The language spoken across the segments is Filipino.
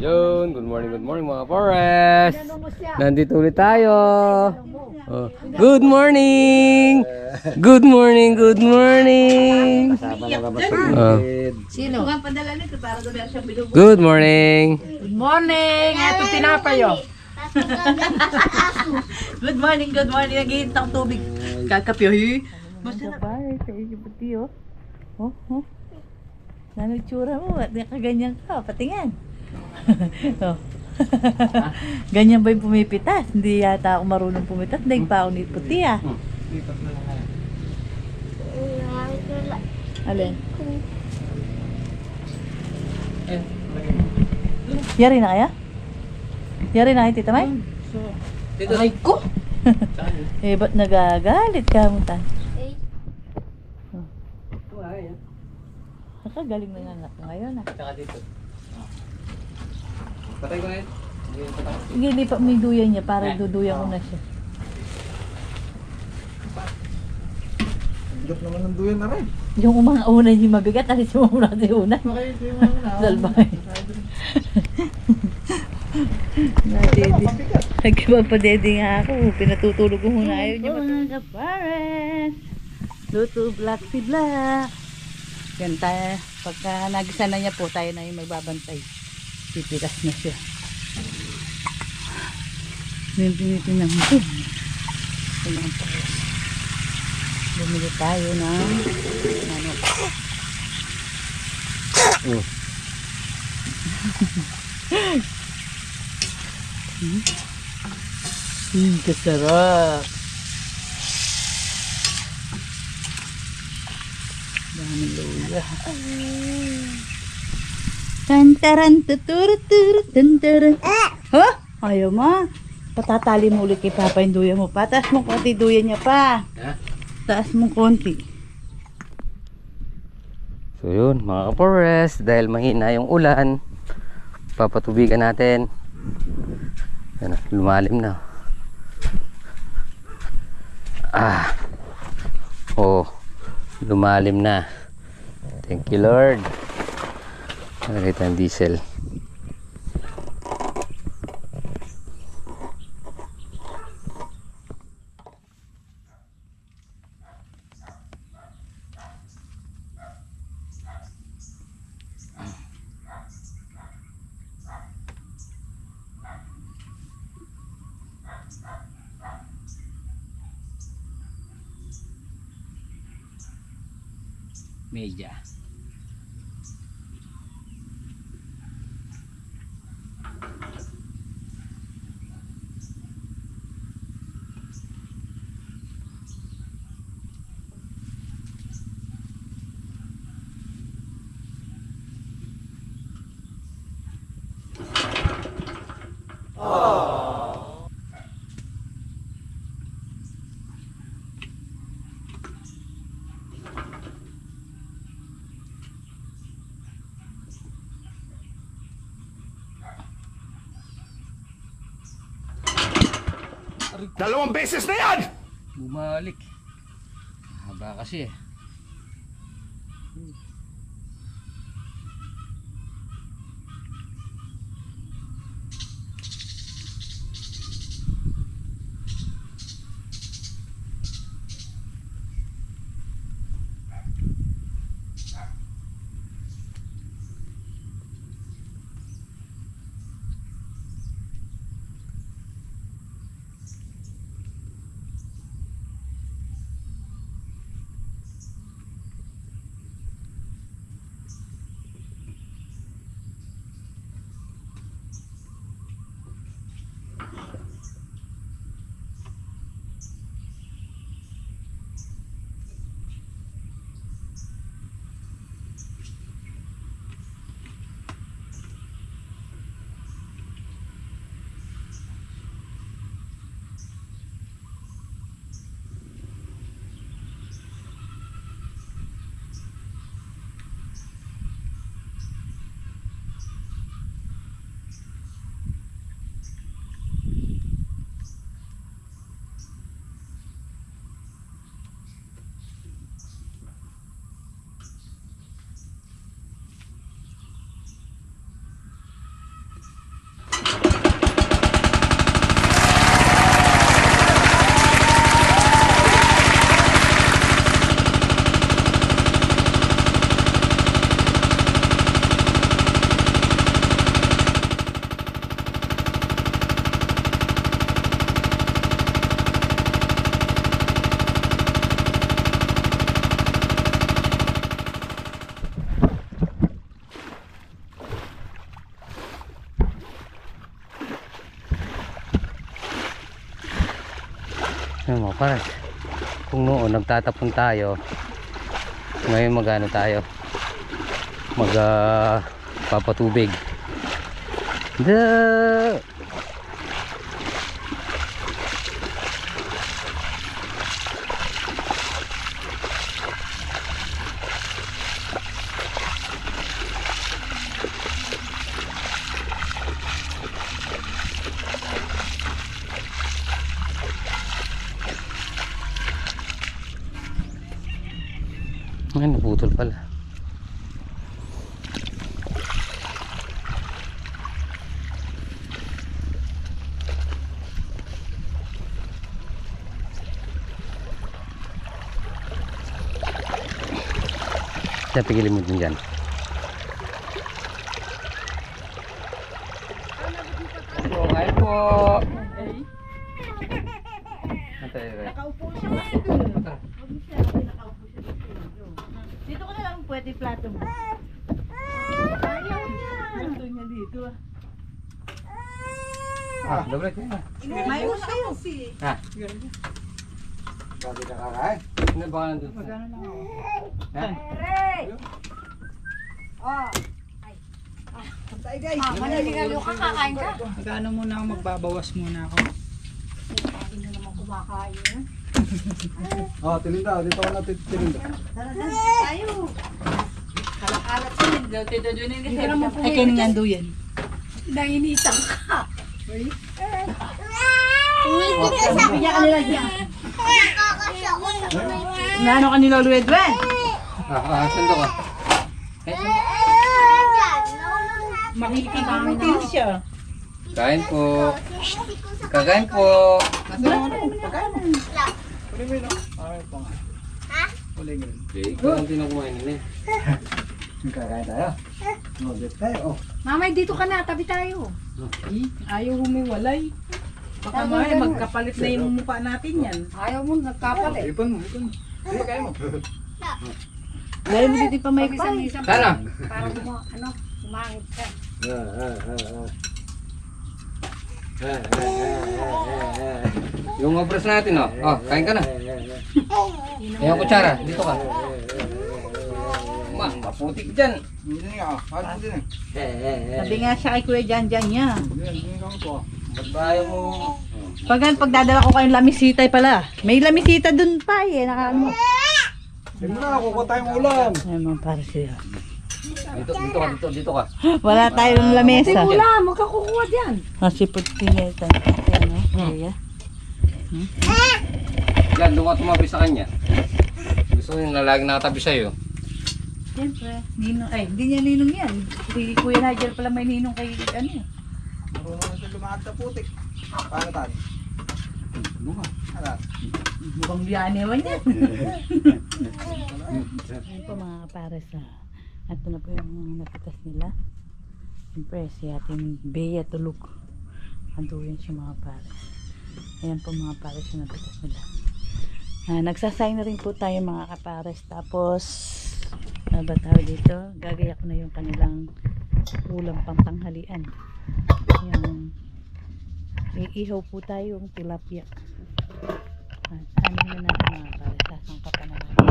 Yun, good morning mga Forest. Nandito ulit tayo. Oh. Good morning. Good morning, good morning. Sino? Good morning. Good morning. Ito tinapay oh. Good morning, good morning. Naghihintang tubig. Kakapyo. Masarap ba? Sa iyo pati oh. Oh. Ano itsura mo? Ba't nakaganyan ka? Patingin. Oh. Ganyan ba yung pumipitas? Hindi yata ako marunong pumitas. Daig pa ako ni puti ah. Alin? Yari na kaya? Yari na kaya, Tita May? Aray ko. Eh, ba't nagagalit ka mo ta? Nakagaling na nga anak ngayon ah. Tsaka dito. Patay ko na yun. Sige, lipat mo yung duyan niya para duduyan ko na siya. Bigat naman ng duyan na rin. Yung mga una yung mabigat, alis mo muna sa una. Salbay. Nadedi. Nagpapadedi nga ako. Pinatutulog ko muna. Ayaw niya matulog. Mga kapares. Luto black si black. Yan tayo. Pagka nagisa na niya po, tayo na yung magbabantay. Pipitas na siya. May pinitin naman ito. Bumili tayo ng manok. Kasarap. Dami luya. Tantaran tuturu tantaran. Ha? Ayaw ma. Patatali mo ulit kay Papa yung duya mo. Pataas mo konti duya niya pa. Taas mo konti. So yun mga ka-forest, dahil mahina yung ulan, papatubigan natin. Yan, lumalim na. Lumalim na. Thank you Lord. Nalagay tayong diesel. Media. Dalawang beses na yan! Bumalik. Haba kasi eh. Ano mo, parang kung noon nagtatapon tayo, ngayon magano tayo, papatubig. Ay, naputol pala. Kaya pigilin mo din dyan. Kain po. Nakaupo siya. Dito ko na lang pwede plato mo. Ayaw niya. Gusto niya dito ah. Dobre ko na. May kayo si. Ha? Sabi ka kakain? Ano ba nandun? Magkano lang ako. Ha? Tay guys. Maniligaw ka, kakain ka. Magkano muna ako, magbabawas muna ako. Hindi na naman kumakain. Oh, tilinda. Dito ka natin tilinda. Tara tayo. Kalat-kalat sila. Tito Junin kasi. Ay, kayo nga yan. Nanginitang ka. Sabi niya kanila dyan. Nano ka nila Luedwen? Sando ka. Makikipamitin siya. Kain po. Kakain po. Ikaw ang tinukumain nila. Kakain tayo. Nodit tayo. Oh. Mamay, dito ka na. Tabi tayo. Ayaw humiwalay. Baka may magkapalit na yung mukha natin yan. Ayaw mo, nagkapalit. Ipon mo. Sige, kain mo. Dahil mo dito pa may pay. Sana. Para mo, umangit ka. Yung obras natin, oh. Oh, kain ka na. Yung kutsara, dito ka. Maputik dyan. Hindi nga. Halos din eh. Sabi nga siya kay Kuya Jan niya. Hindi nga ito. Ba't ba ayaw mo? Pagdadala ko kayong lamisitay pala. May lamisita dun pa eh. Nakaano mo. Sige mo na. Kukuha tayong ulam. Ay mga para siya. Dito ka. Wala tayong lamesa. Wala, magkakukuha dyan. Kasi puti ito. Ano? Kaya. Yan, doon ka tumabi sa kanya. Gusto nyo na lagi nakatabi sa'yo. Siyempre. Ninong, ay, hindi niya ninong yan. Si Kuya Nigel pala may ninong kay ano. Marunong na siya lumakad sa putik. Paano tayo? Lunga. Ano? Mukhang biyanewan yan. Ayun po mga kapares na. Ito na po yung napitas nila. Siyempre si ating Bea tulog. Anduyan siya mga pares. Ayan po mga pares yung napitas nila. Nagsasay na rin po tayo mga kapares. Tapos ano ba tawag dito? Gagayak ko na yung kanilang ulam pangtanghalian. Yung iihaw po tayo yung tilapia. At ano na natin mga pares. Sasangkapan na natin.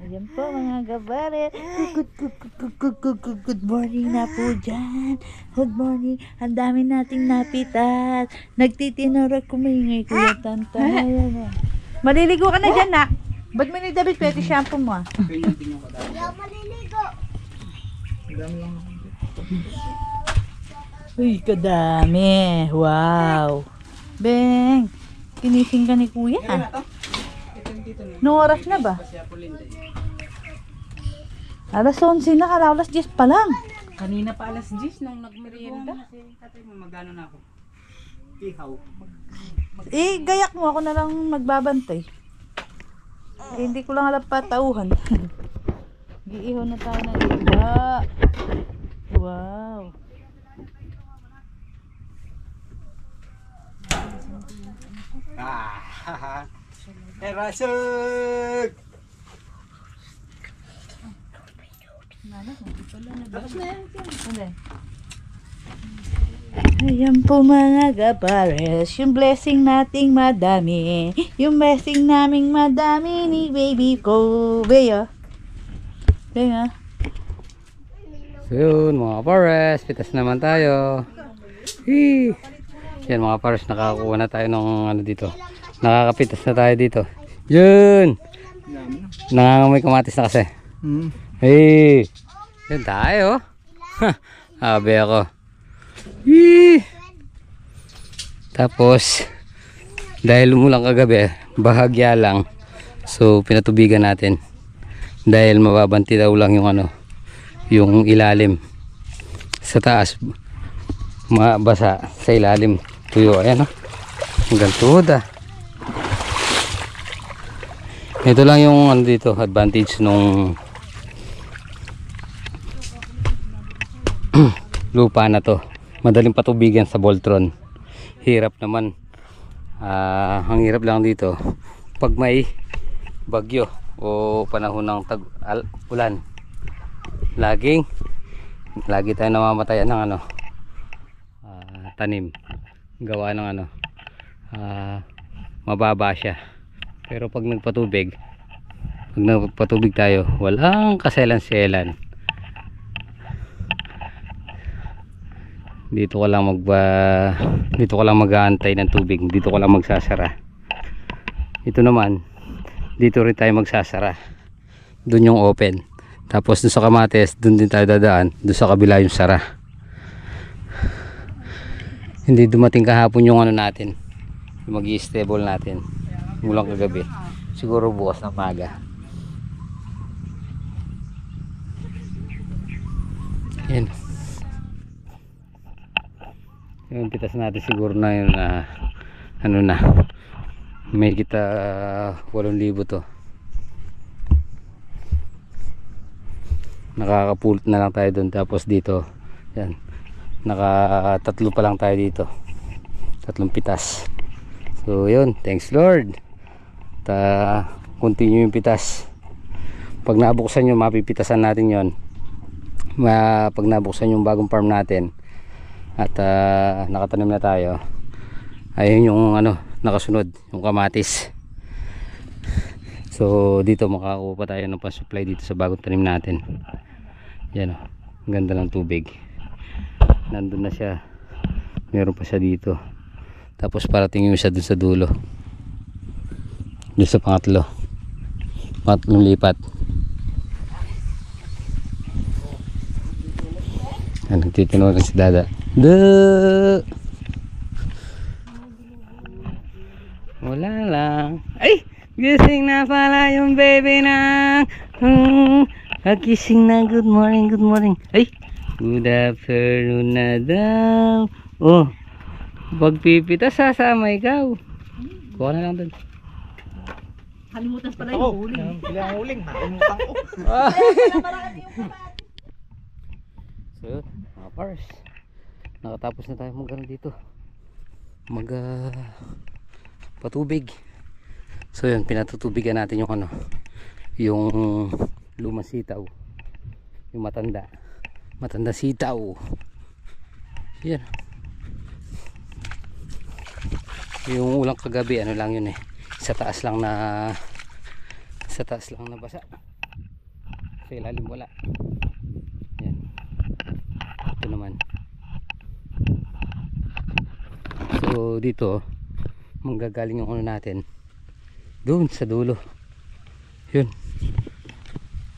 Ayan po mga kabare. Good morning na po dyan. Good morning. Ang dami nating napitat. Nagtitinora kumingay Kuya Tanta. Maliligo ka na dyan na. Ba't mo ni David pwede shampoo mo ah? Uy, kadami. Wow. Beng, kinising ka ni Kuya ah. Nung oras na ba? Alas 11 na, kala alas 10 pa lang. Kanina pa alas 10 nung nagmerienda. Tatay mo, magano na ako? Ihaw. Gayak mo, ako na lang magbabantay. Hindi ko lang alam patauhan. Iihaw na tayo ng iba. Wow. Ah, Erasug! Tapos na yan. Hindi. Ayan po mga kapares, yung blessing nating madami, yung blessing naming madami ni baby ko. Beyo. Beyo. So yun mga pares, pitas naman tayo. Hee. Yan mga pares, nakakuha na tayo ng ano dito. Nakakapitas na tayo dito. Yun! Nangangamoy kamatis na kasi. Hey! Yan tayo. Habi ako. Hee. Tapos dahil umulang kagabi, bahagya lang, so pinatubigan natin dahil mababanti daw lang yung ano, yung ilalim. Sa taas mabasa, sa ilalim tuyo. Ayan o, hanggang tuhod ah. Ito lang yung ano dito, advantage nung lupa na to, madaling patubigan sa Voltron. Hirap naman, ang hirap lang dito pag may bagyo o panahon ng ulan. Lagi tayo namamatayan ng ano, tanim, gawa ng ano, mababa siya. Pero pag nagpatubig tayo, walang kaselan-selan. Dito ko lang mag-aantay ng tubig, dito ko lang magsasara. Ito naman, dito rin tayo magsasara. Doon yung open. Tapos doon sa kamatis, doon din tayo dadaan. Doon sa kabila yung sara. Hindi dumating kahapon yung ano natin, yung mag-i-stable natin mulang kagabi. Siguro bukas ng maga. Yan. Yung pitas natin siguro na yun na ano na, may kita 8,000 to. Nakakapulot na lang tayo doon. Tapos dito yan, naka-3 pa lang tayo dito, 3 pitas. So yun, thanks Lord. Continue yung pitas. Pag nabuksan nyo, mapipitasan natin yon. Pag nabuksan yung bagong farm natin at nakatanim na tayo, ayun yung ano, nakasunod yung kamatis. So dito makakuha pa tayo ng pa-supply dito sa bagong tanim natin. Yan o, ang ganda ng tubig. Nandun na siya, meron pa siya dito. Tapos parating yung isa dun sa dulo, dun sa pangatlong lipat. Nagtitinungan si Dada. Wala lang. Ay! Gising na pala yung baby na. Gising na. Good morning, good morning. Ay! Good afternoon na daw. Oh! Pagpipitas sasama ikaw. Kuha na lang doon. Kalimutan pala yung huling. Kailangan huling. Nakalimutan ko. So yun, mga pars, nakatapos na tayo mag-ano dito, patubig. So yun, pinatutubigan natin yung ano, yung lumang sitaw, yung matanda sitaw. Yan, yung ulang kagabi ano lang yun sa taas lang na basa, sa ilalim wala. Yan, ito naman. So dito manggagaling yung ano natin doon sa dulo. Yun,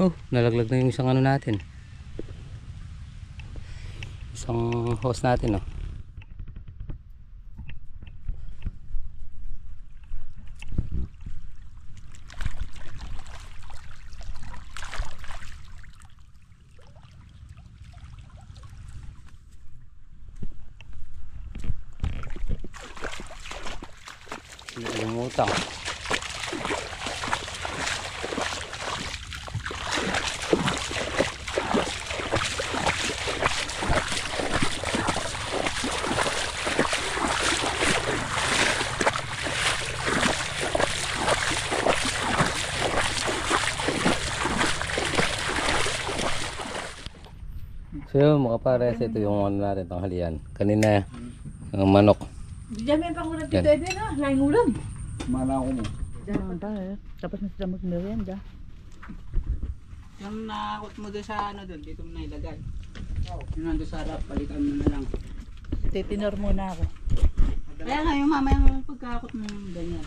oh, nalaglag na yung isang ano natin, isang hose natin, oh. Lumutang. So yun mga pares, ito yung ano natin, tanghalian. Kanina, ang manok. Diyan may pangulam dito, Yan. Edwin, ha? Laing ulam. Mana ko mo. Diyan ba, eh? Tapos na sila mag-merienda. Yung nakakot mo doon sa ano doon, dito mo na ilagay. Yung nandun sa harap, palitan mo na lang. Titinor muna ako. Kaya nga yung mamayang pagkakot mo ganyan.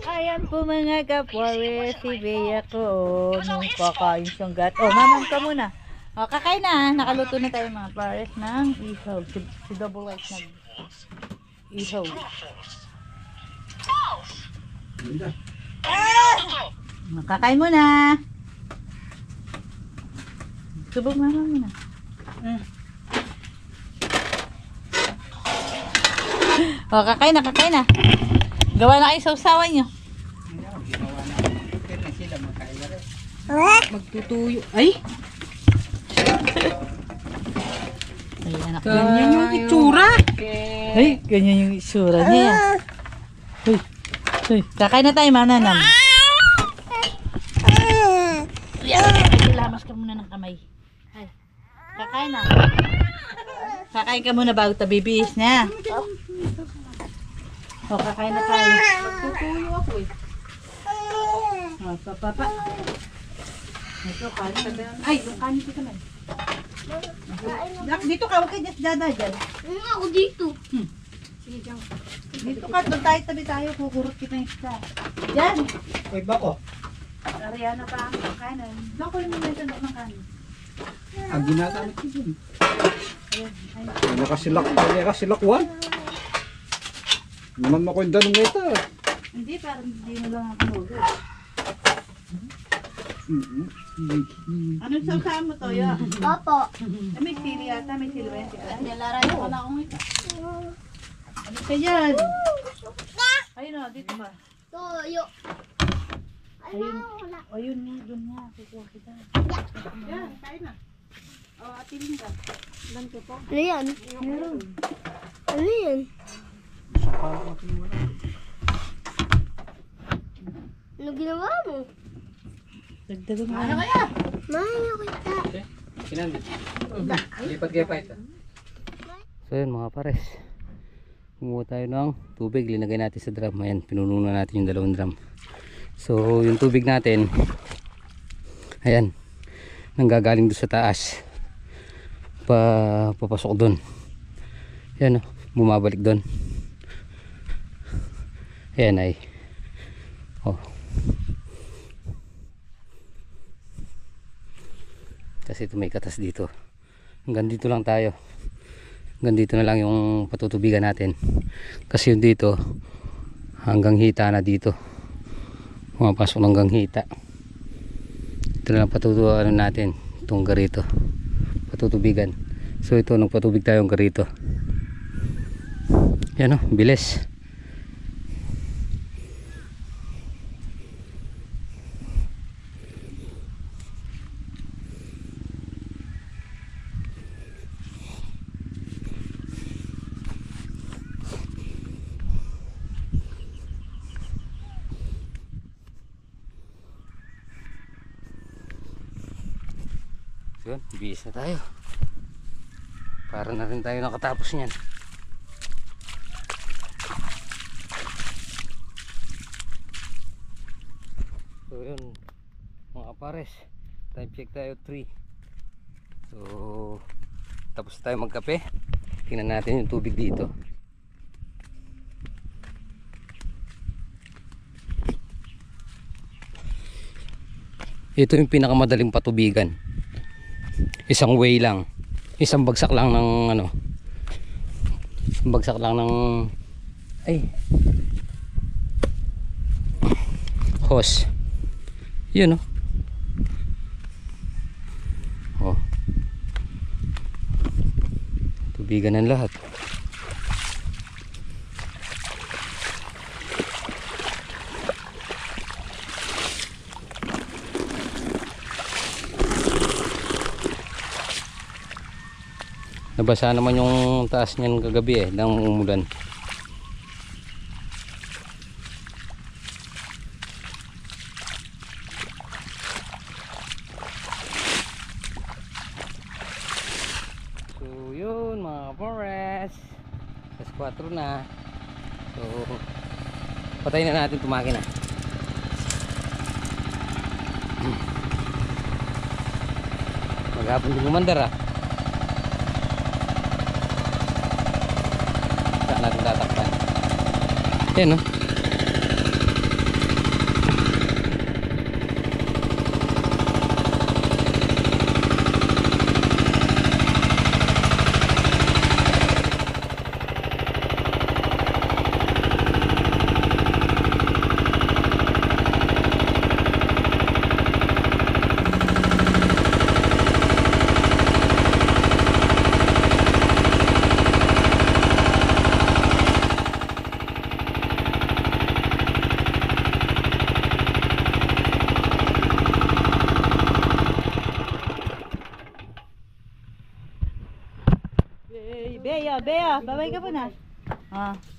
Ayan po mga ka-forest, si Bea ko. Nung kakain siyang gat. Oh, mamam ka muna. O, kakain na. Nakaluto na tayo mga forest ng ihaw. Si Double White nag ihaw. Kakain muna. Subog mama muna. O, kakain na, kakain na. Gawa na kayo sa usawan nyo. Ginawa na. Kaya na sila magkaila rin. Magtutuyo. Ay! Ayan, anak. Ganyan yung itsura. Ay, ganyan yung itsura niya. Uy, uy, kakain na tayo, mananam. Lamas ka muna ng kamay. Ay, kakain na. Kakain ka muna bago tayo bibihis na. O, kakain na tayo. Magtutuyo ako eh. O, papa. Ito, kanin ka dyan. Ay, yung kanin ko naman. Dito ka, huwag kayo dada dyan. Ako dito. Dito ka, doon tayo, tabi tayo. Kukurot kita yung isa. Dyan. Uy, bako. Ariana pa ang kanin. Naku, yung mga ito ng kanin. Ang ginagamit ko dun. Nakasilakwan. Naman ako yung danong ito. Hindi, parang hindi mo lang ako nulog. Anong sausahan mo, Toyo? Opo. May sili yata, may silwente. Nilarayo ko na akong ito. Ano ka yan? Ayun o, dito ba? Toyo. Ayun. Ayun nga, doon nga. Kukuha kita. Yan, kain na. O, atilin ka. Ano yan? Meron. Ano yan? Ano ginawa mo? Dagdagan mo. Ano kaya? Mayo kita. Kinandit. Lipat kayo pa ito. So yun mga pares. Kumuha tayo ng tubig. Linagay natin sa drum. Ayan, pinuno na natin yung dalawang drum. So yung tubig natin, ayan, nanggagaling doon sa taas. Papasok doon. Ayan o, bumabalik doon. Ayan ay. Oh. Kasi ito may katas dito. Hanggang dito lang tayo. Hanggang dito na lang yung patutubigan natin. Kasi yung dito hanggang hita na dito. Pumapasok hanggang hita. Ito na lang patutubigan natin. Itong garito. Patutubigan. So ito nagpatubig tayo ng garito. Yan o, bilis. Yun, bihis na tayo. Para na rin tayo nakatapos niyan. So yun, mga pares, time check tayo 3. So tapos tayo magkape. Tingnan natin yung tubig dito. Ito yung pinakamadaling patubigan. Isang way lang, isang bagsak lang ng ano, isang bagsak lang ng hose. Yun oh, tubigan ng lahat. Nabasa naman yung taas niyan kagabi ng umulan. 4 na. So, patayin na natin itong makina. Maghapon din umandar ah. Saan natin tatakpan? Yan no. Bea, bye-bye ka po na.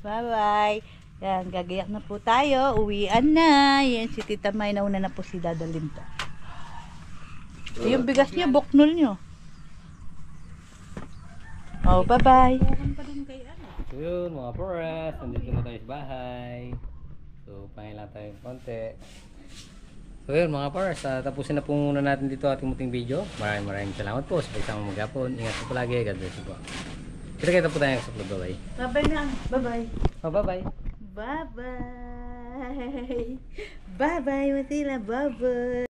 Bye-bye. Yan, gagayak na po tayo. Uwian na. Yan, si Tita May nauna na po si dadalhin to. So, yung bigas niya, buknol nyo. Bye-bye. So yun mga pares, nandito na tayo sa bahay. So pahinga lang tayo ng konti. So yun mga pares, tapusin na po muna natin dito ating muting video. Maraming salamat po sa pagsama maghapon. Ingat po palagi, God bless you po. Kita-kita po tayo sa vlog. Bye-bye. Bye-bye na. Bye-bye. Bye-bye. Bye-bye. Bye-bye, Matila. Bye-bye.